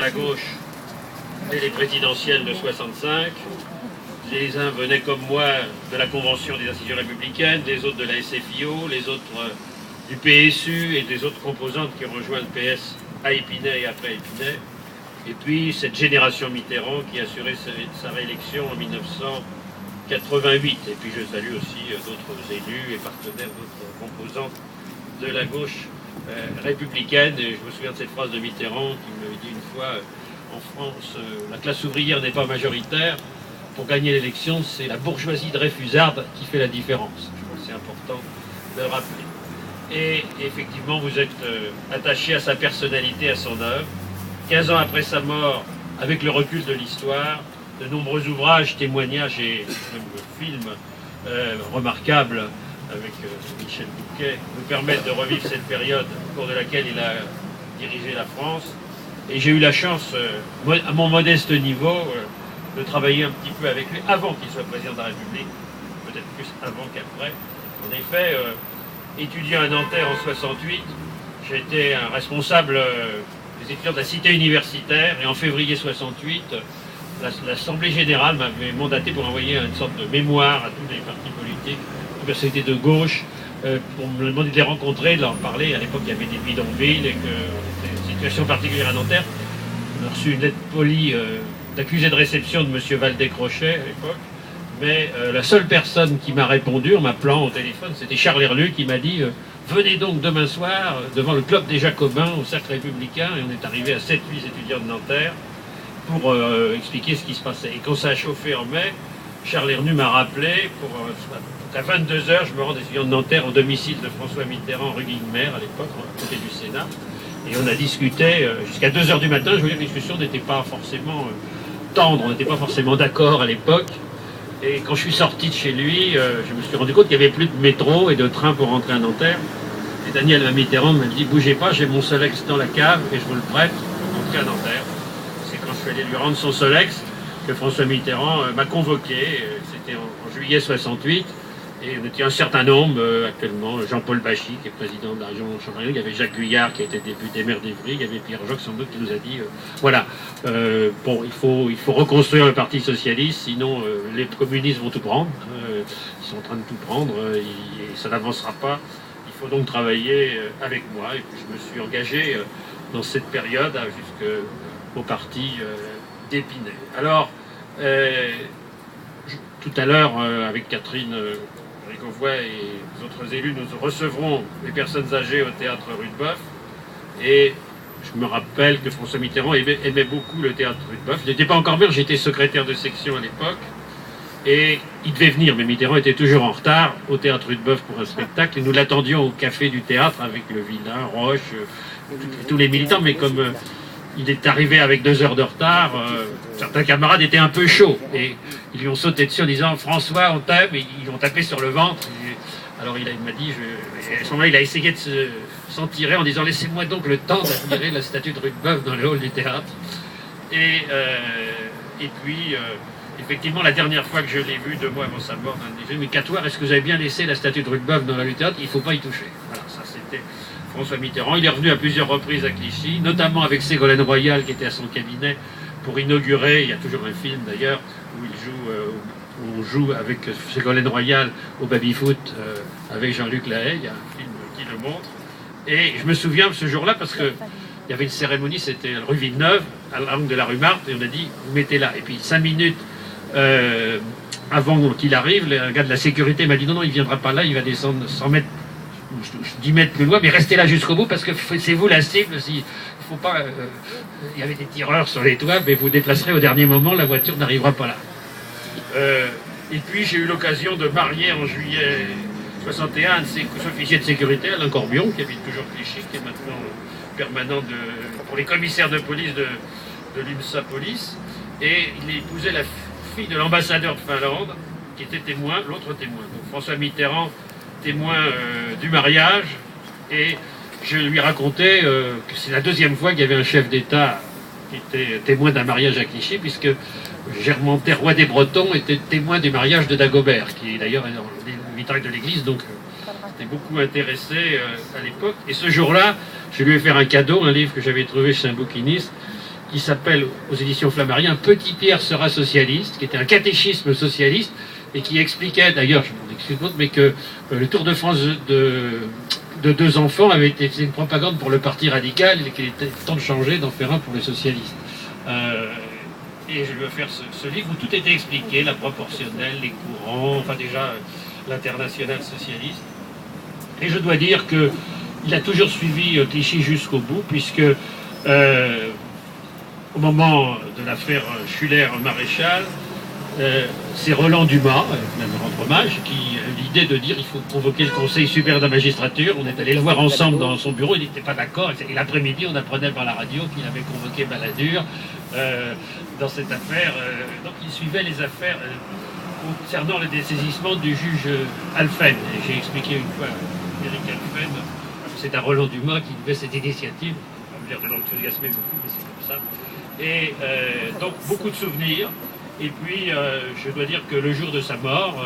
la gauche dès les présidentielles de 65. Les uns venaient comme moi de la Convention des institutions républicaines, les autres de la SFIO, les autres du PSU et des autres composantes qui ont rejoint le PS à Épinay et après Épinay. Et puis cette génération Mitterrand qui a assuré sa réélection en 1988. Et puis je salue aussi d'autres élus et partenaires, d'autres composantes de la gauche républicaine. Et je me souviens de cette phrase de Mitterrand qui me dit une fois en France, la classe ouvrière n'est pas majoritaire. Pour gagner l'élection, c'est la bourgeoisie dreyfusarde qui fait la différence. Je crois que c'est important de le rappeler. Et effectivement, vous êtes attaché à sa personnalité, à son œuvre. 15 ans après sa mort, avec le recul de l'histoire, de nombreux ouvrages, témoignages et même films remarquables avec Michel Bouquet nous permettent de revivre cette période au cours de laquelle il a dirigé la France. Et j'ai eu la chance, à mon modeste niveau, de travailler un petit peu avec lui avant qu'il soit président de la République, peut-être plus avant qu'après. En effet, étudiant à Nanterre en 68, j'étais un responsable des étudiants de la cité universitaire et en février 68, l'Assemblée générale m'avait mandaté pour envoyer une sorte de mémoire à tous les partis politiques, aux personnalités de gauche, pour me demander de les rencontrer, de leur parler. À l'époque, il y avait des bidonvilles et que c'était une situation particulière à Nanterre. On a reçu une lettre polie d'accusé de réception de M. Valdez-Crochet à l'époque, mais la seule personne qui m'a répondu en m'appelant au téléphone, c'était Charles Herlu qui m'a dit venez donc demain soir devant le club des Jacobins au Cercle républicain, et on est arrivé à 7-8 étudiants de Nanterre pour expliquer ce qui se passait. Et quand ça a chauffé en mai, Charles Hernu m'a rappelé pour qu'à 22h, je me rende étudiant de Nanterre au domicile de François Mitterrand, rue Guilmer, à l'époque, à côté du Sénat. Et on a discuté jusqu'à 2h du matin. Je veux dire, la discussion n'était pas forcément tendre, on n'était pas forcément d'accord à l'époque. Et quand je suis sorti de chez lui, je me suis rendu compte qu'il n'y avait plus de métro et de train pour rentrer à Nanterre. Et Daniel Mitterrand m'a dit, bougez pas, j'ai mon Solex dans la cave et je vous le prête pour rentrer à Nanterre. C'est quand je suis allé lui rendre son Solex que François Mitterrand m'a convoqué. C'était en juillet 68. Et on était un certain nombre, actuellement, Jean-Paul Bachy, qui est président de la région Champagne, il y avait Jacques Guyard, qui était député maire d'Evry, il y avait Pierre Jox, sans doute, qui nous a dit, voilà, bon, il faut reconstruire le Parti Socialiste, sinon les communistes vont tout prendre, ils sont en train de tout prendre, et ça n'avancera pas, il faut donc travailler avec moi. Et puis je me suis engagé dans cette période jusqu'au parti d'Épinay. Alors, tout à l'heure, avec Catherine Rigovoy et les autres élus, nous recevrons les personnes âgées au théâtre Rudebeuf. Et je me rappelle que François Mitterrand aimait beaucoup le théâtre Rudebeuf. Il n'était pas encore maire, j'étais secrétaire de section à l'époque. Et il devait venir, mais Mitterrand était toujours en retard au théâtre Rudebeuf pour un spectacle. Et nous l'attendions au café du théâtre avec le Villain, Roche, tous les militants. Mais comme il est arrivé avec 2 heures de retard, certains camarades étaient un peu chauds. Et ils lui ont sauté dessus en disant « François, on t'aime », et ils l'ont tapé sur le ventre. Alors il m'a dit, à ce moment-là, il a essayé de s'en tirer en disant « Laissez-moi donc le temps d'admirer la statue de Rudebeuf dans le hall du théâtre ». Et puis, effectivement, la dernière fois que je l'ai vu, 2 mois avant sa mort, il m'a dit « Mais Catoire, est-ce que vous avez bien laissé la statue de Rudebeuf dans le théâtre ? Il ne faut pas y toucher ». Voilà, ça c'était François Mitterrand. Il est revenu à plusieurs reprises à Clichy, notamment avec Ségolène Royal qui était à son cabinet pour inaugurer, il y a toujours un film d'ailleurs, où on joue avec Ségolène Royal au baby-foot avec Jean-Luc Lahaye, il y a un film qui le montre. Et je me souviens de ce jour-là parce qu'il y avait une cérémonie, c'était rue Villeneuve, à l'angle de la rue Marthe, et on a dit, vous mettez là. Et puis 5 minutes avant qu'il arrive, le gars de la sécurité m'a dit, non, il ne viendra pas là, il va descendre 100 mètres, 10 mètres plus loin, mais restez là jusqu'au bout parce que c'est vous la cible. Faut pas, il y avait des tireurs sur les toits, mais vous déplacerez au dernier moment, la voiture n'arrivera pas là. Et puis j'ai eu l'occasion de marier en juillet 61 un de ses officiers de sécurité, Alain Corbion, qui habite toujours Clichy, qui est maintenant permanent pour les commissaires de police de l'UNSA Police. Et il épousait la fille de l'ambassadeur de Finlande, qui était témoin, l'autre témoin. Donc François Mitterrand, témoin du mariage, et je lui racontais que c'est la 2e fois qu'il y avait un chef d'État qui était témoin d'un mariage à Clichy, puisque Germanter, roi des Bretons, était témoin du mariage de Dagobert, qui est d'ailleurs le vitrail de l'église, donc j'étais beaucoup intéressé à l'époque. Et ce jour-là, je lui ai fait un cadeau, un livre que j'avais trouvé chez un bouquiniste, qui s'appelle aux éditions Flammarion Petit Pierre sera socialiste, qui était un catéchisme socialiste et qui expliquait, d'ailleurs, je m'en excuse d'autres, mais que le Tour de France de deux enfants avait été une propagande pour le parti radical et qu'il était temps de changer, d'en faire un pour les socialistes. Et je vais faire ce livre où tout était expliqué, la proportionnelle, les courants, enfin déjà l'international socialiste. Et je dois dire qu'il a toujours suivi Clichy jusqu'au bout, puisque au moment de l'affaire Schuller-Maréchal, c'est Roland Dumas, même rendre hommage, qui a eu l'idée de dire il faut convoquer le Conseil supérieur de la magistrature. On est allé le voir ensemble dans son bureau, il n'était pas d'accord. Et l'après-midi, on apprenait par la radio qu'il avait convoqué Balladur dans cette affaire. Donc il suivait les affaires concernant le dessaisissement du juge Alphen. Et j'ai expliqué une fois à Éric Alphen, c'est à Roland Dumas qui devait cette initiative. On va me dire de l'enthousiasmer beaucoup, mais c'est comme ça. Et donc beaucoup de souvenirs. Et puis, je dois dire que le jour de sa mort,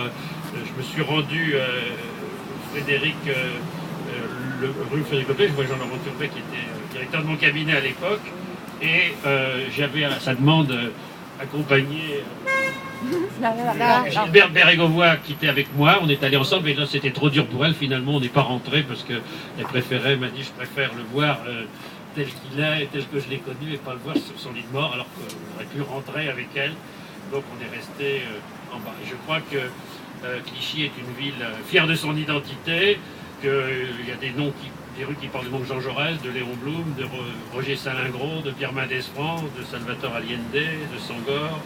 je me suis rendu rue Frédéric Lopez, je vois Jean-Laurent Turpet qui était directeur de mon cabinet à l'époque, et j'avais à sa demande accompagné Gilberte Bérégovoy qui était avec moi. On est allés ensemble, et là c'était trop dur pour elle, finalement on n'est pas rentré parce qu'elle préférait, m'a dit je préfère le voir tel qu'il est, tel que je l'ai connu, et pas le voir sur son lit de mort, alors qu'on aurait pu rentrer avec elle. Donc on est resté en bas. Et je crois que Clichy est une ville fière de son identité, qu'il y a des rues qui portent le nom de Jean Jaurès, de Léon Blum, de Roger Salingro, de Pierre Mendès France, de Salvatore Allende, de Sangor,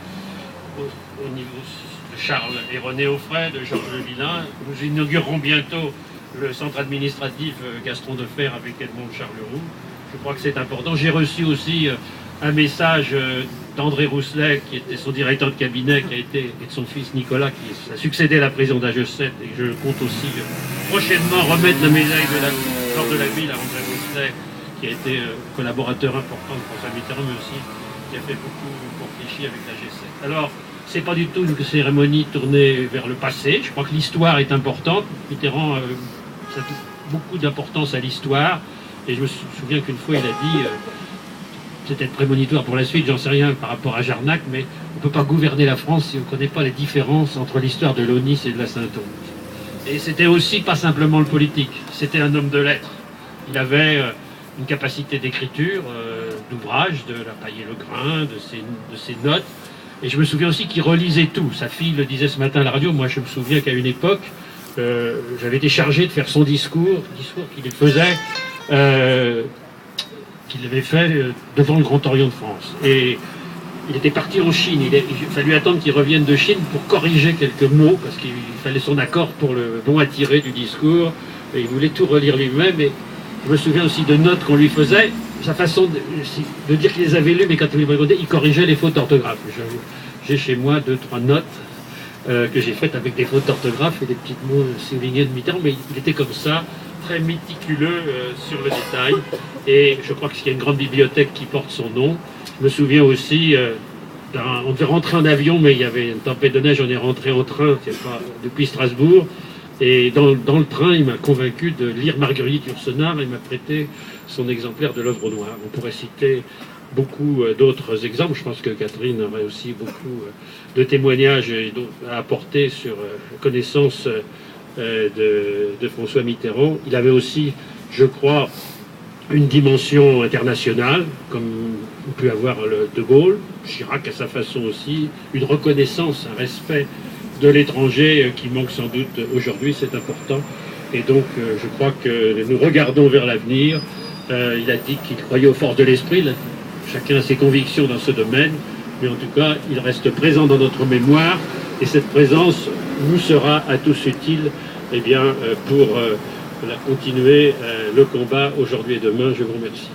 au niveau de Charles et René Auffray, de Georges Le Villain. Nous inaugurerons bientôt le centre administratif Gaston Defferre avec Edmond Charleroux. Je crois que c'est important. J'ai reçu aussi un message d'André Rousselet, qui était son directeur de cabinet, qui a été, et de son fils Nicolas, qui a succédé à la présidente d'AGE7, et je compte aussi prochainement remettre la médaille de l'ordre de la ville à André Rousselet, qui a été collaborateur important de François Mitterrand, mais aussi qui a fait beaucoup pour Clichy avec l'AG7. Alors, c'est pas du tout une cérémonie tournée vers le passé. Je crois que l'histoire est importante. Mitterrand a beaucoup d'importance à l'histoire, et je me souviens qu'une fois il a dit c'était prémonitoire pour la suite, j'en sais rien par rapport à Jarnac, mais on ne peut pas gouverner la France si on ne connaît pas les différences entre l'histoire de l'Aunis et de la Saintonge. Et c'était aussi pas simplement le politique, c'était un homme de lettres. Il avait une capacité d'écriture, d'ouvrage, de la paille et le grain, de ses notes. Et je me souviens aussi qu'il relisait tout. Sa fille le disait ce matin à la radio. Moi, je me souviens qu'à une époque, j'avais été chargé de faire son discours qu'il faisait... qu'il avait fait devant le Grand Orient de France. Et il était parti en Chine. Il a fallu attendre qu'il revienne de Chine pour corriger quelques mots, parce qu'il fallait son accord pour le bon à tirer du discours. Et il voulait tout relire lui-même. Et je me souviens aussi de notes qu'on lui faisait. Sa façon de dire qu'il les avait lues, mais quand il les répondait, il corrigeait les fautes d'orthographe. J'ai chez moi 2-3 notes que j'ai faites avec des fautes d'orthographe et des petits mots soulignés de Mitterrand, mais il était comme ça, très méticuleux sur le détail, et je crois qu'il y a une grande bibliothèque qui porte son nom. Je me souviens aussi, on devait rentrer en avion, mais il y avait une tempête de neige, on est rentré en train depuis Strasbourg, et dans le train, il m'a convaincu de lire Marguerite Yourcenar, et il m'a prêté son exemplaire de l'œuvre noire. On pourrait citer beaucoup d'autres exemples. Je pense que Catherine aurait aussi beaucoup de témoignages à apporter sur la connaissance de François Mitterrand. Il avait aussi, je crois, une dimension internationale, comme on peut avoir De Gaulle, Chirac à sa façon aussi, une reconnaissance, un respect de l'étranger qui manque sans doute aujourd'hui, c'est important. Et donc, je crois que nous regardons vers l'avenir. Il a dit qu'il croyait aux forces de l'esprit. Chacun a ses convictions dans ce domaine, mais en tout cas, il reste présent dans notre mémoire, et cette présence nous sera à tous utile pour continuer le combat aujourd'hui et demain. Je vous remercie.